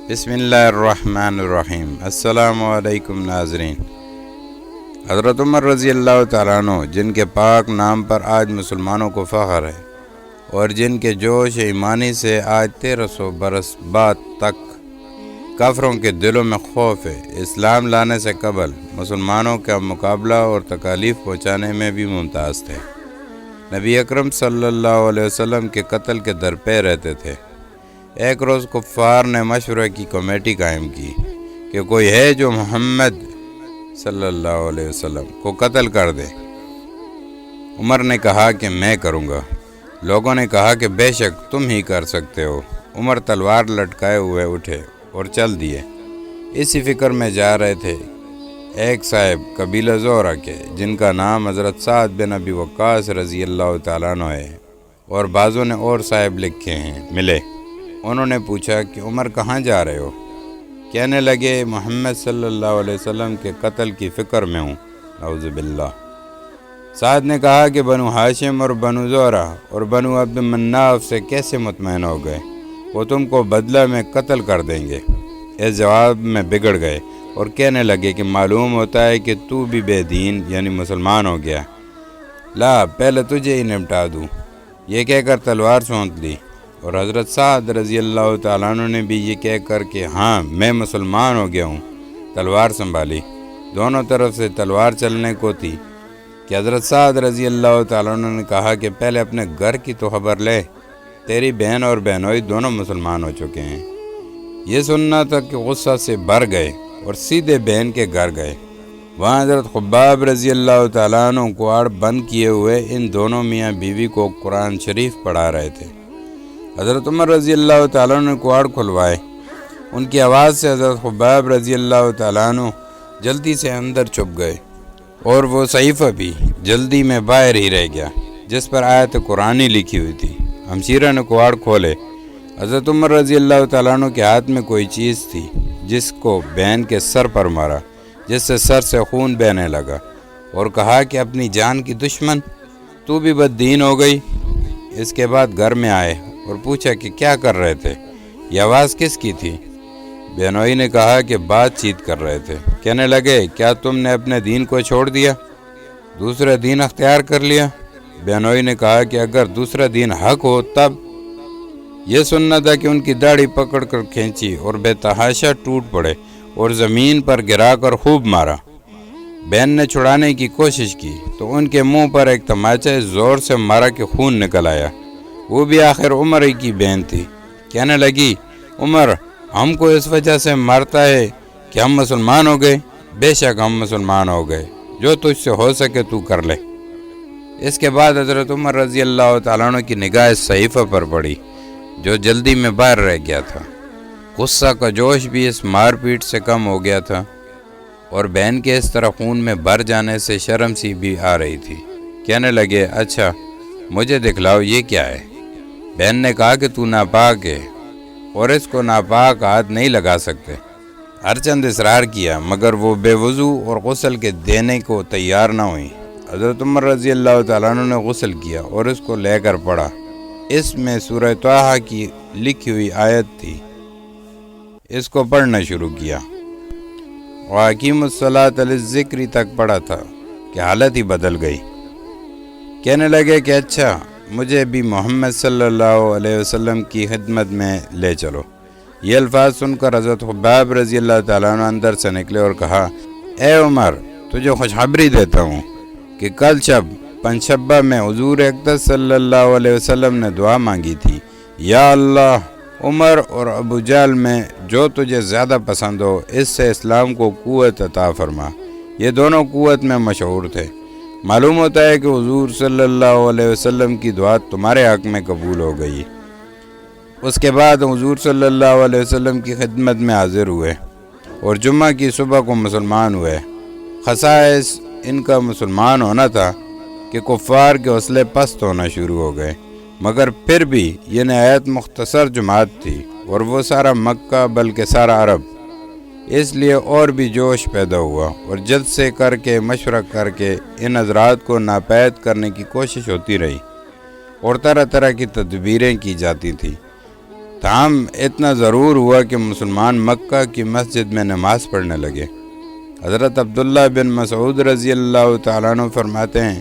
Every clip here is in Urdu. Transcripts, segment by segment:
بسم اللہ الرحمن الرحیم۔ السلام علیکم ناظرین۔ حضرت عمر رضی اللہ تعالیٰ عنہ، جن کے پاک نام پر آج مسلمانوں کو فخر ہے اور جن کے جوش ایمانی سے آج 1300 برس بعد تک کافروں کے دلوں میں خوف ہے، اسلام لانے سے قبل مسلمانوں کا مقابلہ اور تکالیف پہنچانے میں بھی ممتاز تھے۔ نبی اکرم صلی اللہ علیہ وسلم کے قتل کے درپے رہتے تھے۔ ایک روز کفار نے مشورہ کی کمیٹی قائم کی کہ کوئی ہے جو محمد صلی اللہ علیہ وسلم کو قتل کر دے۔ عمر نے کہا کہ میں کروں گا۔ لوگوں نے کہا کہ بے شک تم ہی کر سکتے ہو۔ عمر تلوار لٹکائے ہوئے اٹھے اور چل دیے۔ اسی فکر میں جا رہے تھے ایک صاحب قبیلہ زہرہ کے، جن کا نام حضرت سعد بن ابی وقاص رضی اللہ تعالیٰ عنہ ہے، اور بعضوں نے اور صاحب لکھے ہیں، ملے۔ انہوں نے پوچھا کہ عمر کہاں جا رہے ہو؟ کہنے لگے محمد صلی اللہ علیہ وسلم کے قتل کی فکر میں ہوں، نعوذ باللہ۔ سعد نے کہا کہ بنو ہاشم اور بنو زہرہ اور بنو عبد مناف سے کیسے مطمئن ہو گئے؟ وہ تم کو بدلہ میں قتل کر دیں گے۔ اس جواب میں بگڑ گئے اور کہنے لگے کہ معلوم ہوتا ہے کہ تو بھی بے دین یعنی مسلمان ہو گیا، لا پہلے تجھے ہی نمٹا دوں۔ یہ کہہ کر تلوار سونت لی، اور حضرت سعد رضی اللہ تعالیٰ عنہ نے بھی یہ کہہ کر کہ ہاں میں مسلمان ہو گیا ہوں، تلوار سنبھالی۔ دونوں طرف سے تلوار چلنے کو تھی کہ حضرت سعد رضی اللہ تعالیٰ عنہ نے کہا کہ پہلے اپنے گھر کی تو خبر لے، تیری بہن اور بہنوئی دونوں مسلمان ہو چکے ہیں۔ یہ سننا تھا کہ غصہ سے بھر گئے اور سیدھے بہن کے گھر گئے۔ وہاں حضرت خباب رضی اللہ تعالیٰ عنہ کوڑ بند کیے ہوئے ان دونوں میاں بیوی کو قرآن شریف پڑھا رہے تھے۔ حضرت عمر رضی اللہ تعالیٰ عنہ نے کوڑ کھلوائے۔ ان کی آواز سے حضرت خباب رضی اللہ تعالیٰ عنہ جلدی سے اندر چھپ گئے، اور وہ صحیفہ بھی جلدی میں باہر ہی رہ گیا جس پر آیت قرآنی لکھی ہوئی تھی۔ ہمشیرہ نے کوڑ کھولے۔ حضرت عمر رضی اللہ تعالیٰ عنہ کے ہاتھ میں کوئی چیز تھی جس کو بہن کے سر پر مارا، جس سے سر سے خون بہنے لگا، اور کہا کہ اپنی جان کی دشمن، تو بھی بد دین ہو گئی۔ اس کے بعد گھر میں آئے اور پوچھا کہ کیا کر رہے تھے، یہ آواز کس کی تھی؟ بہنوئی نے کہا کہ بات چیت کر رہے تھے۔ کہنے لگے کیا تم نے اپنے دین کو چھوڑ دیا، دوسرا دین اختیار کر لیا؟ بہنوئی نے کہا کہ اگر دوسرا دین حق ہو تب۔ یہ سننا تھا کہ ان کی داڑھی پکڑ کر کھینچی اور بے تحاشا ٹوٹ پڑے اور زمین پر گرا کر خوب مارا۔ بہن نے چھڑانے کی کوشش کی تو ان کے منہ پر ایک تماچا زور سے مارا کہ خون نکل آیا۔ وہ بھی آخر عمر ہی کی بہن تھی۔ کہنے لگی عمر ہم کو اس وجہ سے مارتا ہے کہ ہم مسلمان ہو گئے؟ بے شک ہم مسلمان ہو گئے، جو تجھ سے ہو سکے تو کر لے۔ اس کے بعد حضرت عمر رضی اللہ تعالیٰ عنہ کی نگاہ صحیفہ پر پڑی جو جلدی میں باہر رہ گیا تھا۔ غصہ کا جوش بھی اس مار پیٹ سے کم ہو گیا تھا، اور بہن کے اس طرح خون میں بھر جانے سے شرم سی بھی آ رہی تھی۔ کہنے لگے اچھا مجھے دکھلاؤ یہ کیا ہے؟ بہن نے کہا کہ تو ناپاک ہے اور اس کو ناپاک ہاتھ نہیں لگا سکتے۔ ہر چند اصرار کیا مگر وہ بے وضو اور غسل کے دینے کو تیار نہ ہوئی۔ حضرت عمر رضی اللہ تعالیٰ عنہ نے غسل کیا اور اس کو لے کر پڑھا۔ اس میں سورہ طٰہٰ کی لکھی ہوئی آیت تھی۔ اس کو پڑھنا شروع کیا۔ وَأَقِیمُوا الصَّلَاةَ لِلذِّکْرِ تک پڑھا تھا کہ حالت ہی بدل گئی۔ کہنے لگے کہ اچھا مجھے بھی محمد صلی اللہ علیہ وسلم کی خدمت میں لے چلو۔ یہ الفاظ سن کر حضرت خباب رضی اللہ تعالیٰ عنہ اندر سے نکلے اور کہا اے عمر تجھے خوشخبری دیتا ہوں کہ کل شب پنجشنبہ میں حضور اقدس صلی اللہ علیہ وسلم نے دعا مانگی تھی، یا اللہ عمر اور ابو جہل میں جو تجھے زیادہ پسند ہو اس سے اسلام کو قوت عطا فرما۔ یہ دونوں قوت میں مشہور تھے۔ معلوم ہوتا ہے کہ حضور صلی اللہ علیہ وسلم کی دعا تمہارے حق میں قبول ہو گئی۔ اس کے بعد حضور صلی اللہ علیہ وسلم کی خدمت میں حاضر ہوئے اور جمعہ کی صبح کو مسلمان ہوئے۔ خصائص ان کا مسلمان ہونا تھا کہ کفار کے حوصلے پست ہونا شروع ہو گئے، مگر پھر بھی یہ نہایت مختصر جماعت تھی اور وہ سارا مکہ بلکہ سارا عرب، اس لیے اور بھی جوش پیدا ہوا اور جلد سے کر کے مشورہ کر کے ان حضرات کو ناپید کرنے کی کوشش ہوتی رہی اور طرح طرح کی تدبیریں کی جاتی تھیں تاہم اتنا ضرور ہوا کہ مسلمان مکہ کی مسجد میں نماز پڑھنے لگے۔ حضرت عبداللہ بن مسعود رضی اللہ تعالیٰ عنہ فرماتے ہیں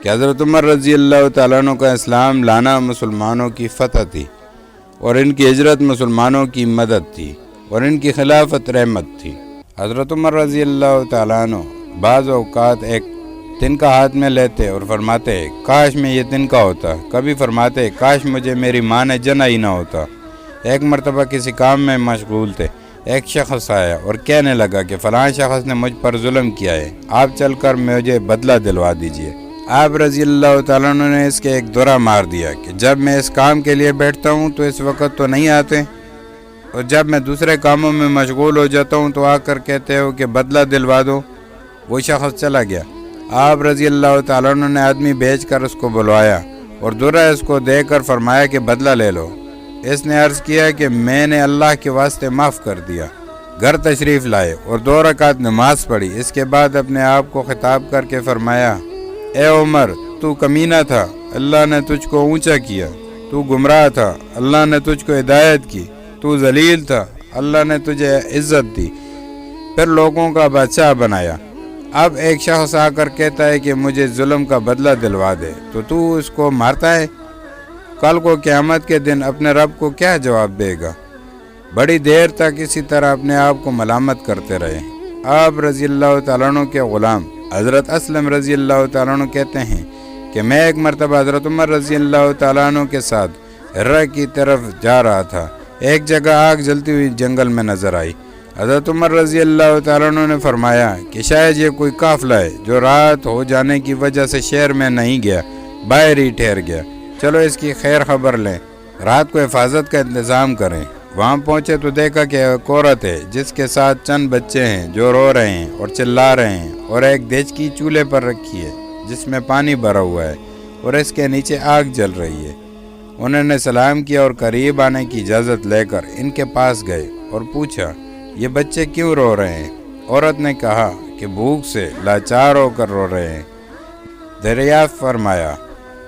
کہ حضرت عمر رضی اللہ تعالیٰ عنہ کا اسلام لانا مسلمانوں کی فتح تھی، اور ان کی ہجرت مسلمانوں کی مدد تھی، اور ان کی خلافت رحمت تھی۔ حضرت عمر رضی اللہ تعالیٰ عنہ بعض اوقات ایک تنکا ہاتھ میں لیتے اور فرماتے کاش میں یہ تنکا ہوتا، کبھی فرماتے کاش مجھے میری ماں نے جنا ہی نہ ہوتا۔ ایک مرتبہ کسی کام میں مشغول تھے، ایک شخص آیا اور کہنے لگا کہ فلاں شخص نے مجھ پر ظلم کیا ہے، آپ چل کر مجھے بدلہ دلوا دیجئے۔ آپ رضی اللہ تعالیٰ عنہ نے اس کے ایک دورہ مار دیا کہ جب میں اس کام کے لیے بیٹھتا ہوں تو اس وقت تو نہیں آتے، اور جب میں دوسرے کاموں میں مشغول ہو جاتا ہوں تو آ کر کہتے ہو کہ بدلہ دلوا دو۔ وہ شخص چلا گیا۔ آپ رضی اللہ تعالیٰ عنہ نے آدمی بھیج کر اس کو بلوایا اور دورہ اس کو دے کر فرمایا کہ بدلہ لے لو۔ اس نے عرض کیا کہ میں نے اللہ کے واسطے معاف کر دیا۔ گھر تشریف لائے اور 2 رکعت نماز پڑھی۔ اس کے بعد اپنے آپ کو خطاب کر کے فرمایا اے عمر، تو کمینہ تھا، اللہ نے تجھ کو اونچا کیا، تو گمراہ تھا، اللہ نے تجھ کو ہدایت کی، تو ذلیل تھا، اللہ نے تجھے عزت دی، پھر لوگوں کا بادشاہ بنایا۔ اب ایک شخص آ کر کہتا ہے کہ مجھے ظلم کا بدلہ دلوا دے تو اس کو مارتا ہے۔ کل کو قیامت کے دن اپنے رب کو کیا جواب دے گا؟ بڑی دیر تک اسی طرح اپنے آپ کو ملامت کرتے رہے۔ آپ رضی اللہ تعالیٰ عنہ کے غلام حضرت اسلم رضی اللہ تعالیٰ عنہ کہتے ہیں کہ میں ایک مرتبہ حضرت عمر رضی اللہ تعالیٰ عنہ کے ساتھ ہرہ کی طرف جا رہا تھا۔ ایک جگہ آگ جلتی ہوئی جنگل میں نظر آئی۔ حضرت عمر رضی اللہ تعالیٰ عنہ نے فرمایا کہ شاید یہ کوئی قافلہ ہے جو رات ہو جانے کی وجہ سے شہر میں نہیں گیا، باہر ہی ٹھہر گیا، چلو اس کی خیر خبر لیں، رات کو حفاظت کا انتظام کریں۔ وہاں پہنچے تو دیکھا کہ ایک عورت ہے جس کے ساتھ چند بچے ہیں جو رو رہے ہیں اور چلا رہے ہیں، اور ایک دیچکی چولہے پر رکھی ہے جس میں پانی بھرا ہوا ہے اور اس کے نیچے آگ جل رہی ہے۔ انہوں نے سلام کیا اور قریب آنے کی اجازت لے کر ان کے پاس گئے اور پوچھا یہ بچے کیوں رو رہے ہیں؟ عورت نے کہا کہ بھوک سے لاچار ہو کر رو رہے ہیں۔ دریافت فرمایا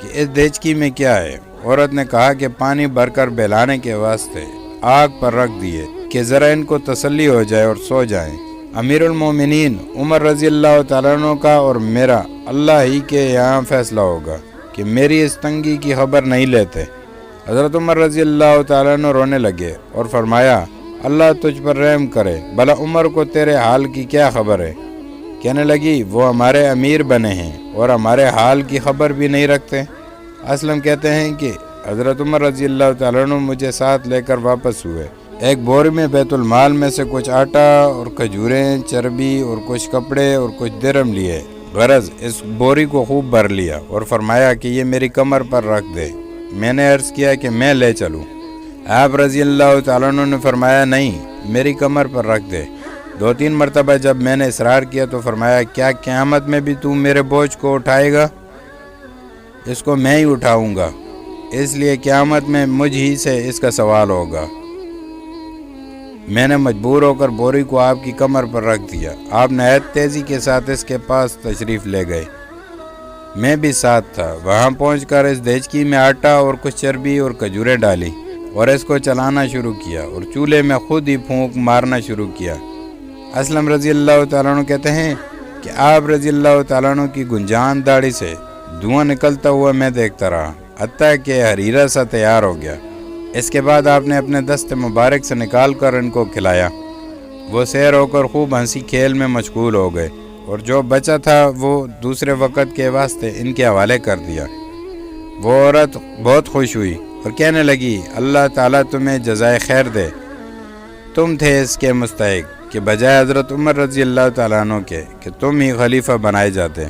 کہ اس دیچکی میں کیا ہے؟ عورت نے کہا کہ پانی بھر کر بہلانے کے واسطے آگ پر رکھ دیے کہ ذرا ان کو تسلی ہو جائے اور سو جائیں۔ امیر المومنین عمر رضی اللہ تعالیٰ عنہ کا اور میرا اللہ ہی کے یہاں فیصلہ ہوگا کہ میری اس تنگی کی خبر نہیں لیتے۔ حضرت عمر رضی اللہ تعالیٰ عنہ رونے لگے اور فرمایا اللہ تجھ پر رحم کرے، بھلا عمر کو تیرے حال کی کیا خبر ہے؟ کہنے لگی وہ ہمارے امیر بنے ہیں اور ہمارے حال کی خبر بھی نہیں رکھتے۔ اسلم کہتے ہیں کہ حضرت عمر رضی اللہ تعالیٰ عنہ مجھے ساتھ لے کر واپس ہوئے۔ ایک بوری میں بیت المال میں سے کچھ آٹا اور کھجوریں، چربی اور کچھ کپڑے اور کچھ درہم لیے، غرض اس بوری کو خوب بھر لیا اور فرمایا کہ یہ میری کمر پر رکھ دے۔ میں نے عرض کیا کہ میں لے چلوں۔ آپ رضی اللہ تعالیٰ عنہ نے فرمایا نہیں، میری کمر پر رکھ دے۔ 2-3 مرتبہ جب میں نے اصرار کیا تو فرمایا کیا قیامت میں بھی تو میرے بوجھ کو اٹھائے گا؟ اس کو میں ہی اٹھاؤں گا، اس لیے قیامت میں مجھ ہی سے اس کا سوال ہوگا۔ میں نے مجبور ہو کر بوری کو آپ کی کمر پر رکھ دیا۔ آپ نہایت تیزی کے ساتھ اس کے پاس تشریف لے گئے، میں بھی ساتھ تھا۔ وہاں پہنچ کر اس دیچکی میں آٹا اور کچھ چربی اور کھجوریں ڈالی اور اس کو چلانا شروع کیا اور چولہے میں خود ہی پھونک مارنا شروع کیا۔ اسلم رضی اللہ تعالیٰ عنہ کہتے ہیں کہ آپ رضی اللہ تعالیٰ عنہ کی گنجان داڑھی سے دھواں نکلتا ہوا میں دیکھتا رہا، حتیٰ کہ حریرہ سا تیار ہو گیا۔ اس کے بعد آپ نے اپنے دست مبارک سے نکال کر ان کو کھلایا۔ وہ سیر ہو کر خوب ہنسی کھیل میں مشغول ہو گئے اور جو بچا تھا وہ دوسرے وقت کے واسطے ان کے حوالے کر دیا۔ وہ عورت بہت خوش ہوئی اور کہنے لگی اللہ تعالیٰ تمہیں جزائے خیر دے، تم تھے اس کے مستحق کہ بجائے حضرت عمر رضی اللہ تعالیٰ عنہ کے کہ تم ہی خلیفہ بنائے جاتے۔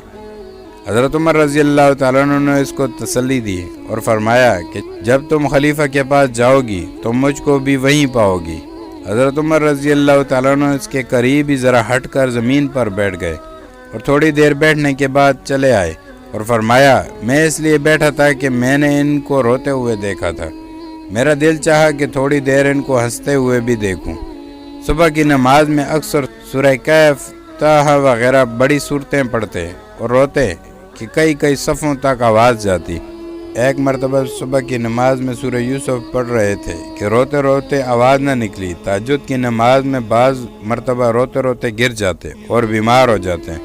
حضرت عمر رضی اللہ تعالیٰ عنہ نے اس کو تسلی دی اور فرمایا کہ جب تم خلیفہ کے پاس جاؤ گی تو مجھ کو بھی وہیں پاؤ گی۔ حضرت عمر رضی اللہ تعالیٰ عنہ اس کے قریب ہی ذرا ہٹ کر زمین پر بیٹھ گئے اور تھوڑی دیر بیٹھنے کے بعد چلے آئے اور فرمایا میں اس لیے بیٹھا تھا کہ میں نے ان کو روتے ہوئے دیکھا تھا، میرا دل چاہا کہ تھوڑی دیر ان کو ہنستے ہوئے بھی دیکھوں۔ صبح کی نماز میں اکثر سورہ کہف، طٰہٰ وغیرہ بڑی صورتیں پڑھتے اور روتے کہ کئی صفوں تک آواز جاتی۔ ایک مرتبہ صبح کی نماز میں سورہ یوسف پڑھ رہے تھے کہ روتے روتے آواز نہ نکلی۔ تہجد کی نماز میں بعض مرتبہ روتے روتے گر جاتے اور بیمار ہو جاتے ہیں۔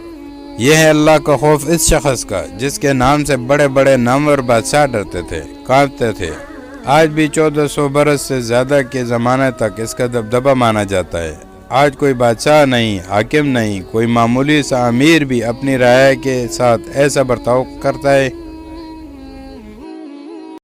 یہ ہے اللہ کا خوف اس شخص کا جس کے نام سے بڑے بڑے نامور بادشاہ ڈرتے تھے، کانپتے تھے۔ آج بھی 1400 برس سے زیادہ کے زمانے تک اس کا دبدبہ مانا جاتا ہے۔ آج کوئی بادشاہ نہیں، حاکم نہیں، کوئی معمولی سا امیر بھی اپنی رعایا کے ساتھ ایسا برتاؤ کرتا ہے